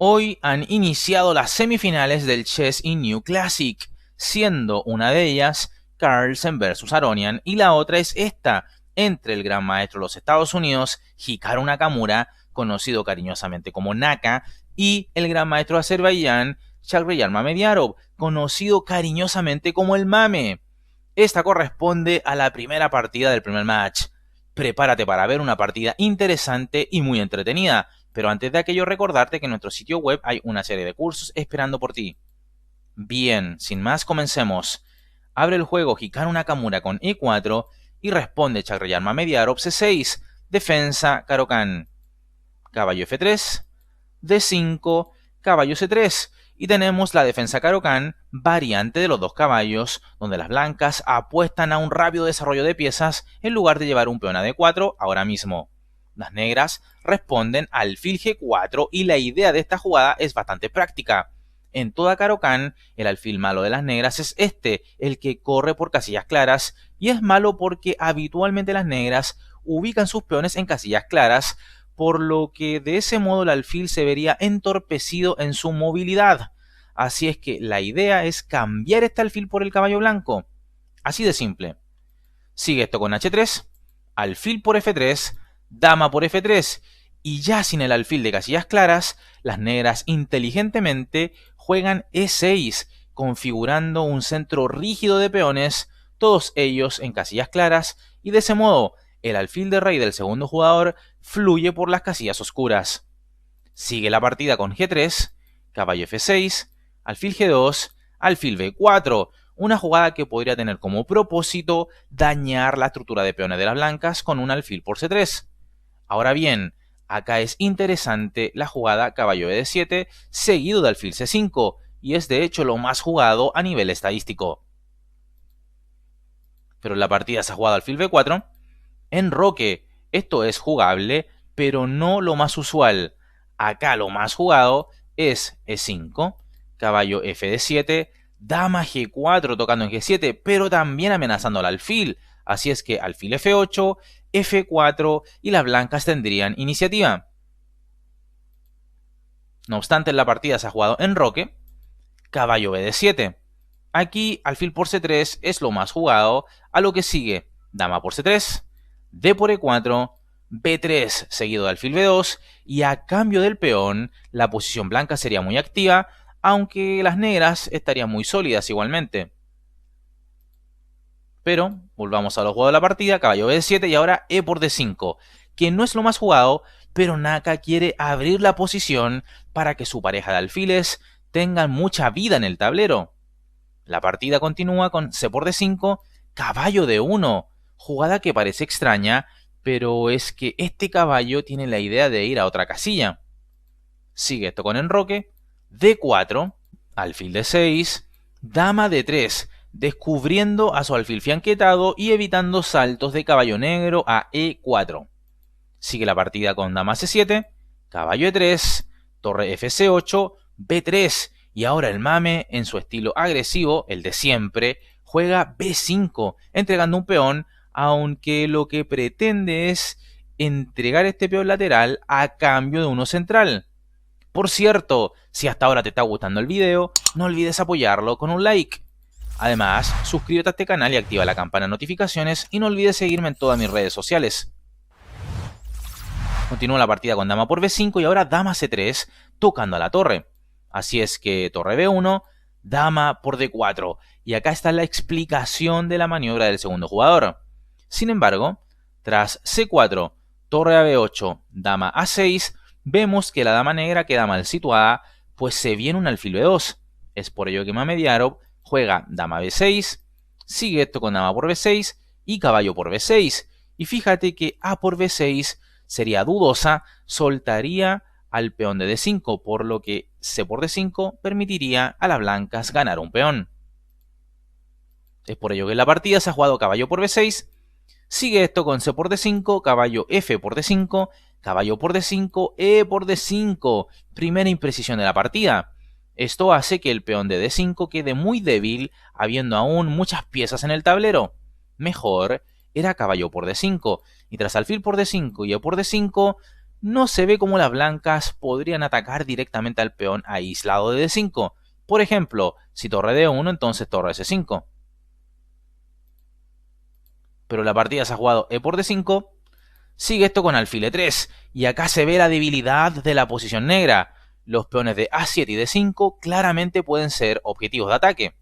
Hoy han iniciado las semifinales del Chess in New Classic, siendo una de ellas Carlsen vs Aronian y la otra es esta, entre el gran maestro de los Estados Unidos, Hikaru Nakamura, conocido cariñosamente como Naka, y el gran maestro de Azerbaiyán, Shahryar Mamediarov, conocido cariñosamente como el Mame. Esta corresponde a la primera partida del primer match. Prepárate para ver una partida interesante y muy entretenida, pero antes de aquello recordarte que en nuestro sitio web hay una serie de cursos esperando por ti. Bien, sin más comencemos. Abre el juego Hikaru Nakamura con E4 y responde Shahryar Mamediarov C6, defensa Caro-Kann. Caballo F3, D5, caballo C3. Y tenemos la defensa Caro-Kann, variante de los dos caballos, donde las blancas apuestan a un rápido desarrollo de piezas en lugar de llevar un peón a D4 ahora mismo. Las negras responden alfil G4 y la idea de esta jugada es bastante práctica. En toda Caro-Kann, el alfil malo de las negras es este, el que corre por casillas claras, y es malo porque habitualmente las negras ubican sus peones en casillas claras, por lo que de ese modo el alfil se vería entorpecido en su movilidad. Así es que la idea es cambiar este alfil por el caballo blanco. Así de simple. Sigue esto con H3, alfil por F3, dama por F3, y ya sin el alfil de casillas claras, las negras inteligentemente juegan E6, configurando un centro rígido de peones, todos ellos en casillas claras, y de ese modo el alfil de rey del segundo jugador fluye por las casillas oscuras. Sigue la partida con G3, caballo F6, alfil G2, alfil B4, una jugada que podría tener como propósito dañar la estructura de peones de las blancas con un alfil por C3. Ahora bien, acá es interesante la jugada caballo E7 seguido de alfil C5, y es de hecho lo más jugado a nivel estadístico. Pero en la partida se ha jugado alfil B4, enroque. Esto es jugable, pero no lo más usual. Acá lo más jugado es E5, caballo F7, dama G4 tocando en G7, pero también amenazando al alfil. Así es que alfil F8, F4 y las blancas tendrían iniciativa. No obstante, en la partida se ha jugado enroque, caballo BD7. Aquí alfil por C3 es lo más jugado, a lo que sigue dama por C3, D por E4, B3 seguido de alfil B2, y a cambio del peón, la posición blanca sería muy activa, aunque las negras estarían muy sólidas igualmente. Pero volvamos a los juegos de la partida, caballo B7 y ahora E por D5, que no es lo más jugado, pero Naka quiere abrir la posición para que su pareja de alfiles tengan mucha vida en el tablero. La partida continúa con C por D5, caballo D1, jugada que parece extraña, pero es que este caballo tiene la idea de ir a otra casilla. Sigue esto con enroque, D4, alfil D6, dama D3, descubriendo a su alfil fianquetado y evitando saltos de caballo negro a E4. Sigue la partida con dama C7, caballo E3, torre FC8, B3, y ahora el Mame, en su estilo agresivo, el de siempre, juega B5, entregando un peón, aunque lo que pretende es entregar este peón lateral a cambio de uno central. Por cierto, si hasta ahora te está gustando el video, no olvides apoyarlo con un like. Además, suscríbete a este canal y activa la campana de notificaciones y no olvides seguirme en todas mis redes sociales. Continúa la partida con dama por B5 y ahora dama C3 tocando a la torre. Así es que torre B1, dama por D4. Y acá está la explicación de la maniobra del segundo jugador. Sin embargo, tras C4, torre a B8, dama A6, vemos que la dama negra queda mal situada, pues se viene un alfil B2. Es por ello que Mamediarov juega dama B6, sigue esto con dama por B6 y caballo por B6. Y fíjate que A por B6 sería dudosa, soltaría al peón de D5, por lo que C por D5 permitiría a las blancas ganar un peón. Es por ello que en la partida se ha jugado caballo por B6, sigue esto con C por D5, caballo F por D5, caballo por D5, E por D5, primera imprecisión de la partida. Esto hace que el peón de D5 quede muy débil, habiendo aún muchas piezas en el tablero. Mejor era caballo por D5, y tras alfil por D5 y E por D5, no se ve cómo las blancas podrían atacar directamente al peón aislado de D5. Por ejemplo, si torre D1, entonces torre C5. Pero la partida se ha jugado E por D5. Sigue esto con alfil E3, y acá se ve la debilidad de la posición negra. Los peones de A7 y D5 claramente pueden ser objetivos de ataque.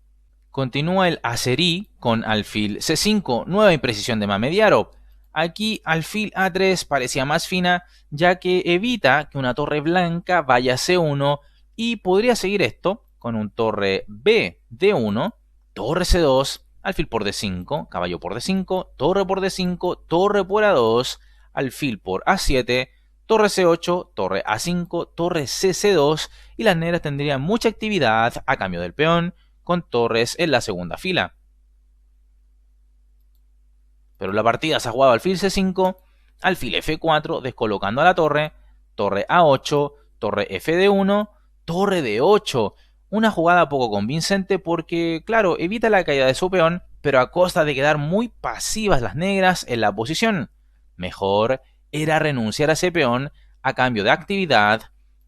Continúa el azerí con alfil C5, nueva imprecisión de Mamediarov. Aquí alfil A3 parecía más fina, ya que evita que una torre blanca vaya a C1, y podría seguir esto con un torre B D1, torre C2, alfil por D5, caballo por D5, torre por D5, torre por A2, alfil por A7, torre C8, torre A5, torre CC2, y las negras tendrían mucha actividad a cambio del peón, con torres en la segunda fila. Pero la partida se ha jugado alfil C5, alfil F4, descolocando a la torre, torre A8, torre FD1, torre D8. Una jugada poco convincente porque, claro, evita la caída de su peón, pero a costa de quedar muy pasivas las negras en la posición. Mejor era renunciar a ese peón a cambio de actividad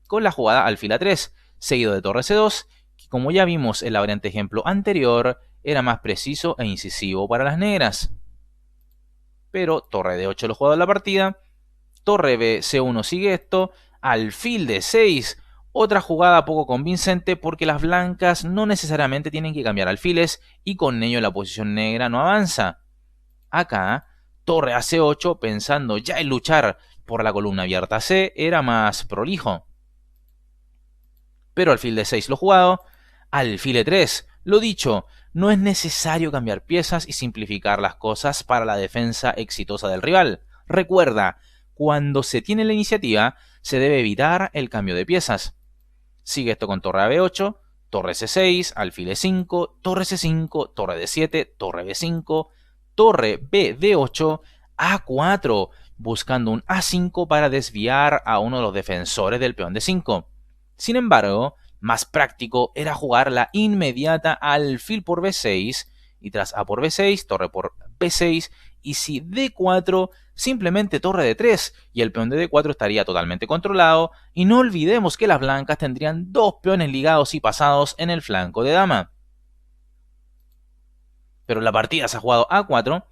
con la jugada alfil A3, seguido de torre C2, que como ya vimos en la variante ejemplo anterior, era más preciso e incisivo para las negras. Pero torre D8 lo jugado en la partida, torre B C1 sigue esto, alfil D6, otra jugada poco convincente porque las blancas no necesariamente tienen que cambiar alfiles y con ello la posición negra no avanza. Acá, torre a C8 pensando ya en luchar por la columna abierta C era más prolijo. Pero alfil D6 lo jugado, alfil E3, lo dicho, no es necesario cambiar piezas y simplificar las cosas para la defensa exitosa del rival. Recuerda, cuando se tiene la iniciativa, se debe evitar el cambio de piezas. Sigue esto con torre a B8, torre C6, alfil E5, torre C5, torre D7, torre B5, torre B D8, A4, buscando un A5 para desviar a uno de los defensores del peón D5. Sin embargo, más práctico era jugar la inmediata alfil por B6, y tras A por B6, torre por B6, y si D4, simplemente torre D3, y el peón de D4 estaría totalmente controlado, y no olvidemos que las blancas tendrían dos peones ligados y pasados en el flanco de dama. Pero la partida se ha jugado A4,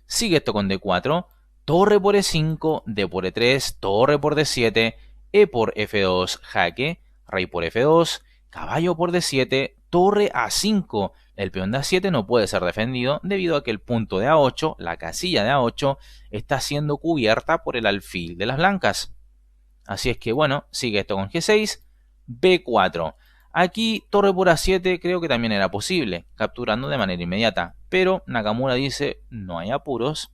sigue esto con D4, torre por E5, D por E3, torre por D7, E por F2, jaque, rey por F2, caballo por D7, torre A5. El peón de A7 no puede ser defendido debido a que el punto de A8, la casilla de A8, está siendo cubierta por el alfil de las blancas. Así es que bueno, sigue esto con G6, B4. Aquí torre por A7 creo que también era posible, capturando de manera inmediata. Pero Nakamura dice, no hay apuros.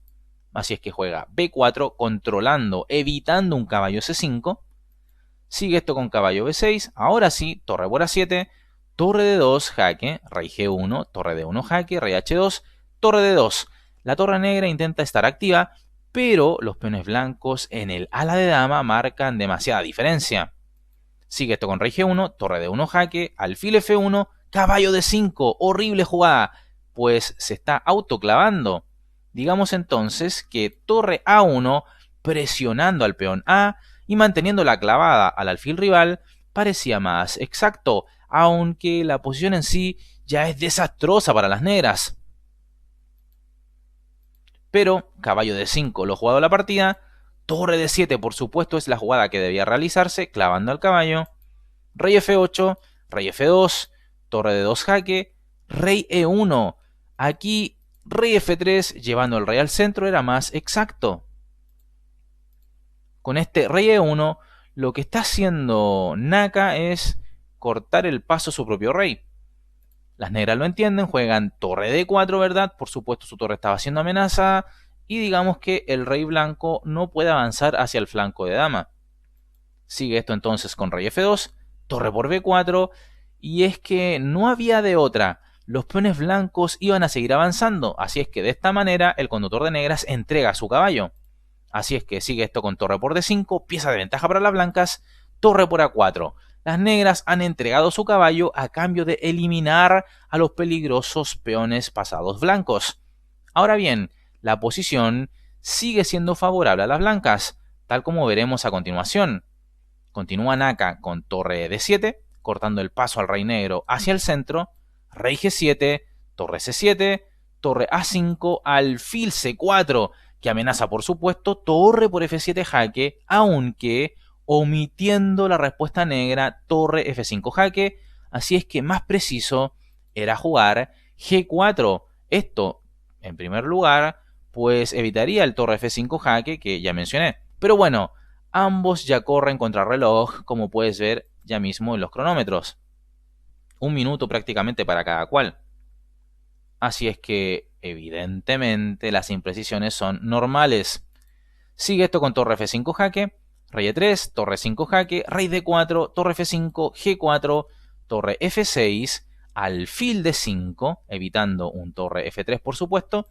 Así es que juega B4, controlando, evitando un caballo C5. Sigue esto con caballo B6, ahora sí, torre por A7, torre D2, jaque, rey G1, torre D1, jaque, rey H2, torre D2. La torre negra intenta estar activa, pero los peones blancos en el ala de dama marcan demasiada diferencia. Sigue esto con rey G1, torre D1, jaque, alfil F1, caballo D5, horrible jugada, pues se está autoclavando. Digamos entonces que torre A1, presionando al peón A, y manteniendo la clavada al alfil rival, parecía más exacto, aunque la posición en sí ya es desastrosa para las negras. Pero caballo D5 lo jugado a la partida, torre D7 por supuesto es la jugada que debía realizarse, clavando al caballo, rey F8, rey F2, torre D2 jaque, rey E1. Aquí rey F3 llevando el rey al centro era más exacto. Con este rey E1, lo que está haciendo Naka es cortar el paso a su propio rey. Las negras lo entienden, juegan torre D4, ¿verdad? Por supuesto su torre estaba siendo amenazada, y digamos que el rey blanco no puede avanzar hacia el flanco de dama. Sigue esto entonces con rey F2, torre por B4, y es que no había de otra. Los peones blancos iban a seguir avanzando, así es que de esta manera el conductor de negras entrega su caballo. Así es que sigue esto con torre por D5, pieza de ventaja para las blancas, torre por A4. Las negras han entregado su caballo a cambio de eliminar a los peligrosos peones pasados blancos. Ahora bien, la posición sigue siendo favorable a las blancas, tal como veremos a continuación. Continúa Naka con torre D7, cortando el paso al rey negro hacia el centro, rey G7, torre C7, torre A5, alfil C4, que amenaza por supuesto torre por F7 jaque, aunque omitiendo la respuesta negra torre F5 jaque, así es que más preciso era jugar G4. Esto, en primer lugar, pues evitaría el torre F5 jaque que ya mencioné. Pero bueno, ambos ya corren contra reloj, como puedes ver ya mismo en los cronómetros. 1 minuto prácticamente para cada cual. Así es que, evidentemente, las imprecisiones son normales. Sigue esto con torre F5 jaque, rey E3, torre 5 jaque, rey D4, torre F5, G4, torre F6, alfil D5, evitando un torre F3 por supuesto,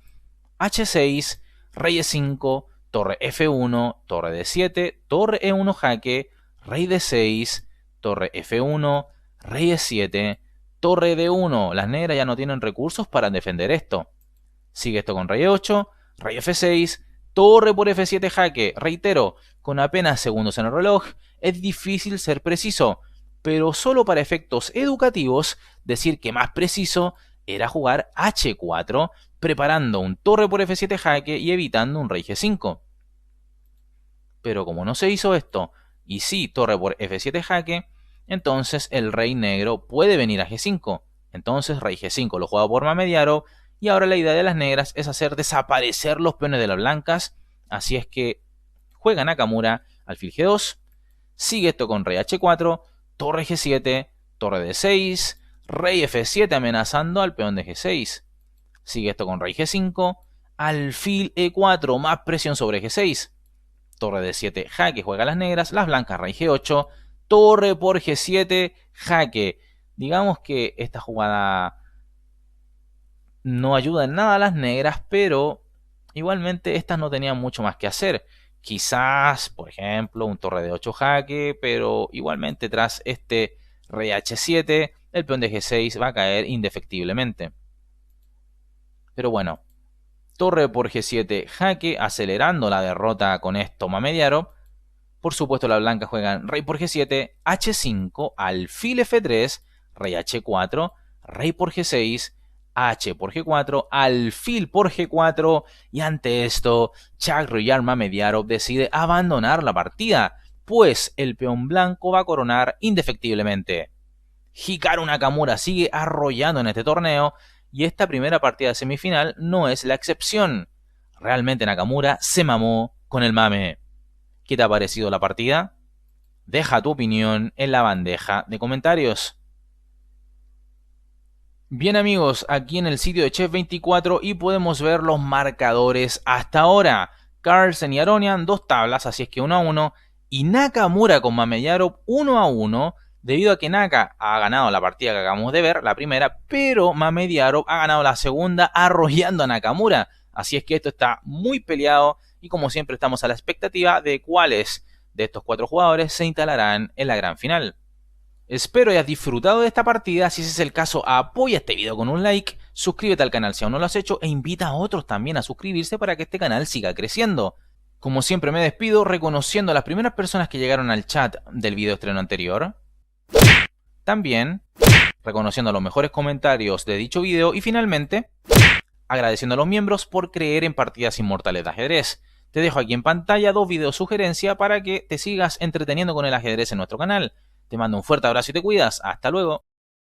H6, rey E5, torre F1, torre D7, torre E1 jaque, rey D6, torre F1, rey E7, torre D1. Las negras ya no tienen recursos para defender esto. Sigue esto con rey E8, rey F6, torre por F7 jaque. Reitero, con apenas segundos en el reloj, es difícil ser preciso, pero solo para efectos educativos, decir que más preciso era jugar H4, preparando un torre por F7 jaque y evitando un rey G5. Pero como no se hizo esto, y sí torre por F7 jaque, entonces el rey negro puede venir a G5. Entonces rey G5 lo juega por Mamediarov, y ahora la idea de las negras es hacer desaparecer los peones de las blancas, así es que juega Nakamura alfil G2, sigue esto con rey H4, torre G7, torre D6, rey F7 amenazando al peón de G6. Sigue esto con rey G5, alfil E4, más presión sobre G6. Torre D7, jaque, juega las negras, las blancas rey G8, torre por G7, jaque. Digamos que esta jugada no ayuda en nada a las negras, pero igualmente estas no tenían mucho más que hacer. Quizás, por ejemplo, un torre de 8 jaque, pero igualmente tras este rey H7, el peón de G6 va a caer indefectiblemente. Pero bueno, torre por G7 jaque, acelerando la derrota con esto Mamediarov. Por supuesto, las blancas juegan rey por G7, H5, alfil F3, rey H4, rey por G6, H por G4, alfil por G4, y ante esto, Shahryar Mamediarov decide abandonar la partida, pues el peón blanco va a coronar indefectiblemente. Hikaru Nakamura sigue arrollando en este torneo, y esta primera partida de semifinal no es la excepción. Realmente Nakamura se mamó con el mame. ¿Qué te ha parecido la partida? Deja tu opinión en la bandeja de comentarios. Bien amigos, aquí en el sitio de Chef24 y podemos ver los marcadores hasta ahora. Carlsen y Aronian 2 tablas, así es que 1-1. Y Nakamura con Mamediarov 1-1. Debido a que Naka ha ganado la partida que acabamos de ver, la primera, pero Mamediarov ha ganado la segunda arrollando a Nakamura. Así es que esto está muy peleado y como siempre estamos a la expectativa de cuáles de estos 4 jugadores se instalarán en la gran final. Espero hayas disfrutado de esta partida. Si ese es el caso, apoya este video con un like, suscríbete al canal si aún no lo has hecho e invita a otros también a suscribirse para que este canal siga creciendo. Como siempre me despido reconociendo a las primeras personas que llegaron al chat del video estreno anterior. También reconociendo los mejores comentarios de dicho video y finalmente agradeciendo a los miembros por creer en partidas inmortales de ajedrez. Te dejo aquí en pantalla 2 videos sugerencia para que te sigas entreteniendo con el ajedrez en nuestro canal. Te mando un fuerte abrazo y te cuidas. Hasta luego.